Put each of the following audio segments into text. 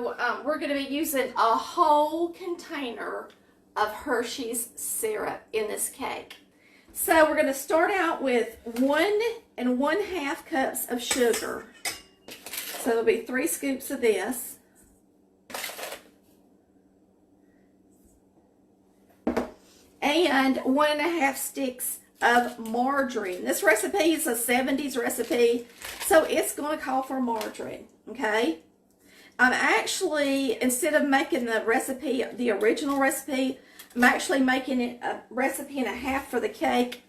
We're going to be using a whole container of Hershey's syrup in this cake. So we're going to start out with 1 1/2 cups of sugar. So there'll be 3 scoops of this. And 1 1/2 sticks of margarine. This recipe is a 70s recipe, so it's going to call for margarine, okay? I'm actually, instead of making the recipe, the original recipe, I'm actually making it a recipe and a half for the cake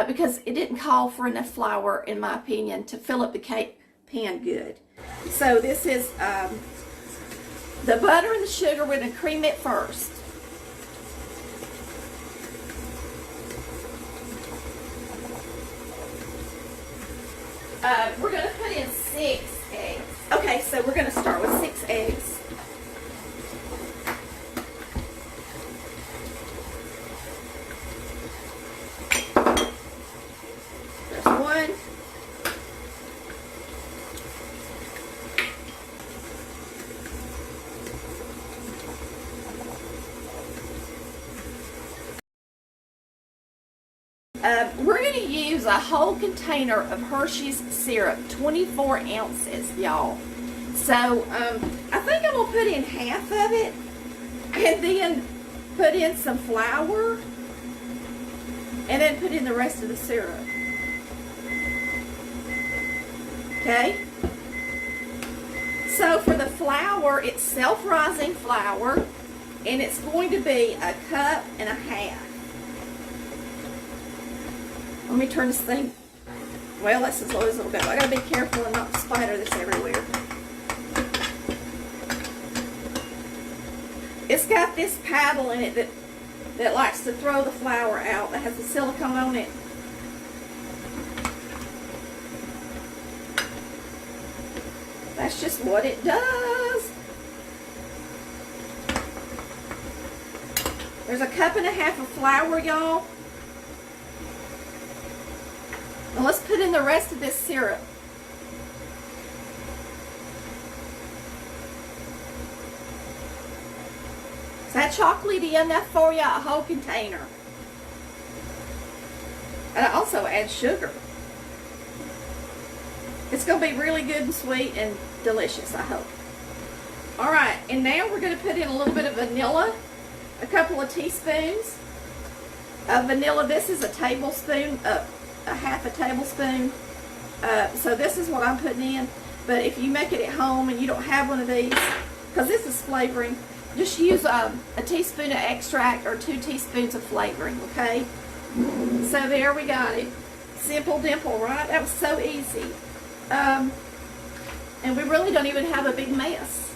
because it didn't call for enough flour, in my opinion, to fill up the cake pan good. So this is the butter and the sugar. We're going to cream it first. We're going to put in 6 eggs. Okay, so we're going to start with 6 eggs. There's 1. We're going to use a whole container of Hershey's syrup, 24 ounces, y'all. So, I think I'm going to put in half of it and then put in some flour and then put in the rest of the syrup. Okay? So, for the flour, it's self-rising flour, and it's going to be 1.5 cups. Let me turn this thing, well, that's as low as it'll go. I gotta be careful and not spider this everywhere. It's got this paddle in it that likes to throw the flour out, that has the silicone on it. That's just what it does. There's 1.5 cups of flour, y'all. And let's put in the rest of this syrup. Is that chocolatey enough for you? A whole container. And I also add sugar. It's going to be really good and sweet and delicious, I hope. Alright, and now we're going to put in a little bit of vanilla. A couple of teaspoons of vanilla. This is a tablespoon, a 1/2 tablespoon. So this is what I'm putting in. But if you make it at home and you don't have one of these, because this is flavoring, just use a teaspoon of extract or 2 teaspoons of flavoring, okay? So there we got it. Simple dimple, right? That was so easy. And we really don't even have a big mess.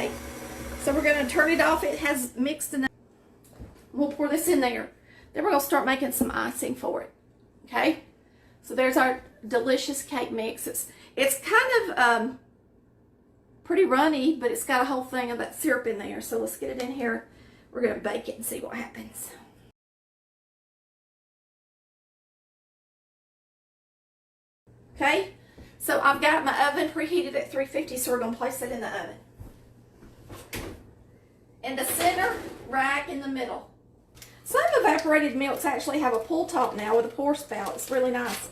So we're going to turn it off. It has mixed enough. We'll pour this in there. Then we're going to start making some icing for it, okay? So there's our delicious cake mix. It's kind of pretty runny, but it's got a whole thing of that syrup in there. So let's get it in here. We're going to bake it and see what happens. Okay, so I've got my oven preheated at 350, so we're going to place it in the oven. In the center, rack in the middle. Some evaporated milks actually have a pull top now with a pour spout. It's really nice.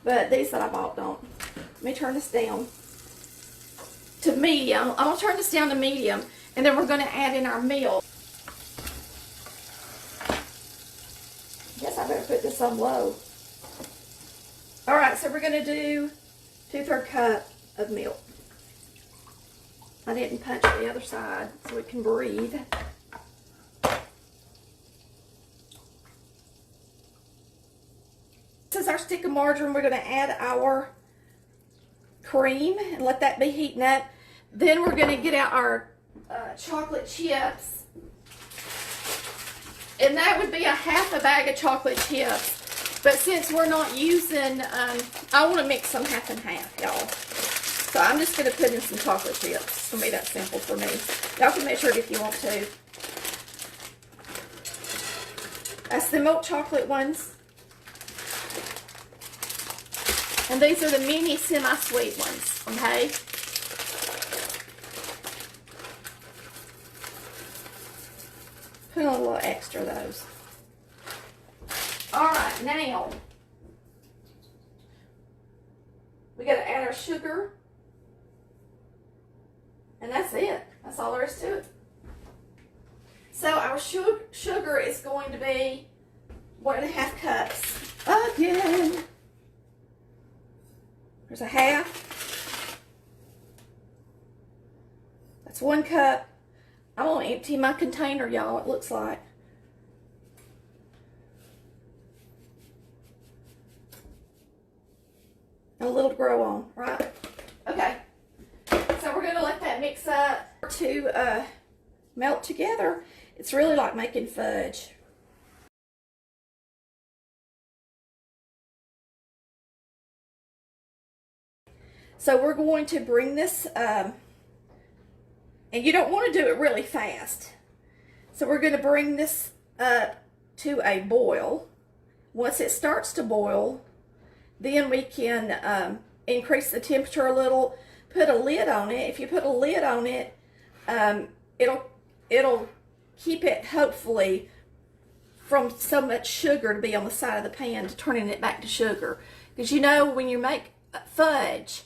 But these that I bought don't. Let me turn this down to medium. I'm going to turn this down to medium. And then we're going to add in our milk. Guess I better put this on low. Alright, so we're going to do 2/3 cup of milk. I didn't punch the other side so it can breathe. This is our stick of margarine. We're going to add our cream and let that be heating up. Then we're going to get out our chocolate chips. And that would be 1/2 bag of chocolate chips. But since we're not using, I want to mix them 1/2 and 1/2, y'all. So I'm just going to put in some chocolate chips. It's going to be that simple for me. Y'all can measure it if you want to. That's the milk chocolate ones. And these are the mini semi-sweet ones, okay? Put a little extra of those. All right, now we got to add our sugar, and that's it. That's all there is to it. So our sugar is going to be 1.5 cups. Again, there's a half. That's 1 cup. I'm gonna empty my container, y'all. It looks like. A little to grow on, right? Okay. So we're gonna let that mix up to melt together. It's really like making fudge. So we're going to bring this, and you don't want to do it really fast. So we're going to bring this up to a boil. Once it starts to boil, then we can increase the temperature a little, put a lid on it. If you put a lid on it, it'll keep it, hopefully, from so much sugar to be on the side of the pan to turning it back to sugar. Because you know, when you make fudge,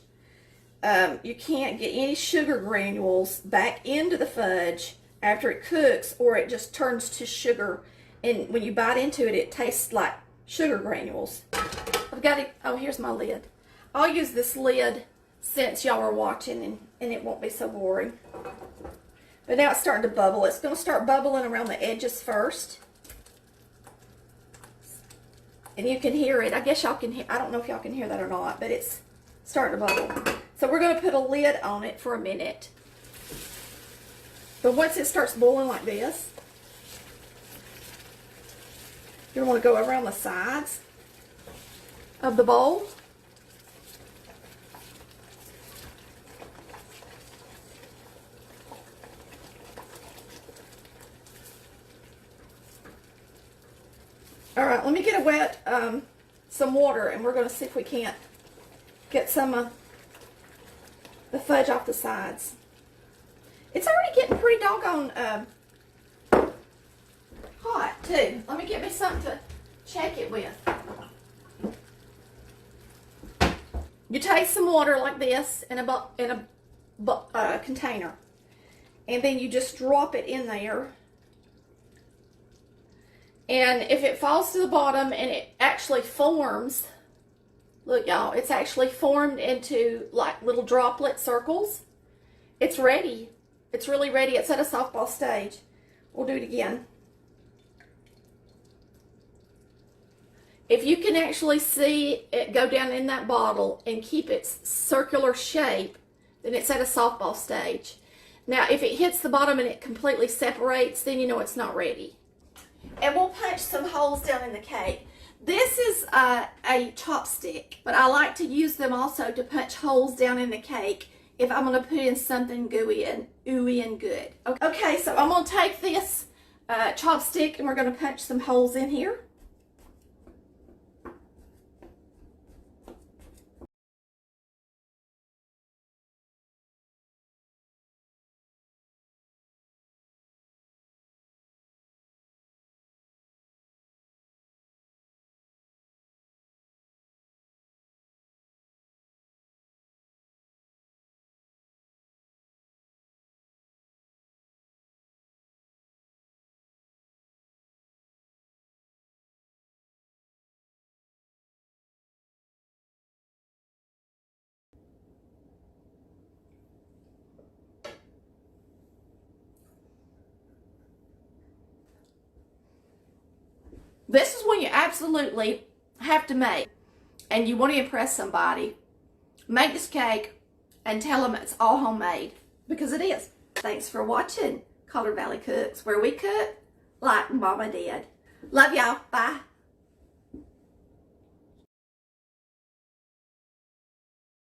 you can't get any sugar granules back into the fudge after it cooks, or it just turns to sugar, and when you bite into it, it tastes like sugar granules. I've got it. Oh, here's my lid. I'll use this lid since y'all are watching, and it won't be so boring. But now it's starting to bubble. It's going to start bubbling around the edges first. And you can hear it. I guess y'all can hear. I don't know if y'all can hear that or not, but it's starting to bubble. So we're going to put a lid on it for a minute. But once it starts boiling like this, you want to go around the sides of the bowl. All right, let me get a wet, some water, and we're going to see if we can't get some of the fudge off the sides. It's already getting pretty doggone hot, too. Let me get me something to check it with. You take some water like this in a container, and then you just drop it in there. And if it falls to the bottom and it actually forms, look y'all, it's actually formed into like little droplet circles, it's ready. It's really ready. It's at a softball stage. We'll do it again. If you can actually see it go down in that bottle and keep its circular shape, then it's at a softball stage. Now, if it hits the bottom and it completely separates, then you know it's not ready. And we'll punch some holes down in the cake. This is a chopstick, but I like to use them also to punch holes down in the cake if I'm going to put in something gooey and ooey and good. Okay, so I'm going to take this chopstick and we're going to punch some holes in here. This is one you absolutely have to make, and you want to impress somebody. Make this cake and tell them it's all homemade, because it is. Thanks for watching Collar Valley Cooks, where we cook like Mama did. Love y'all. Bye.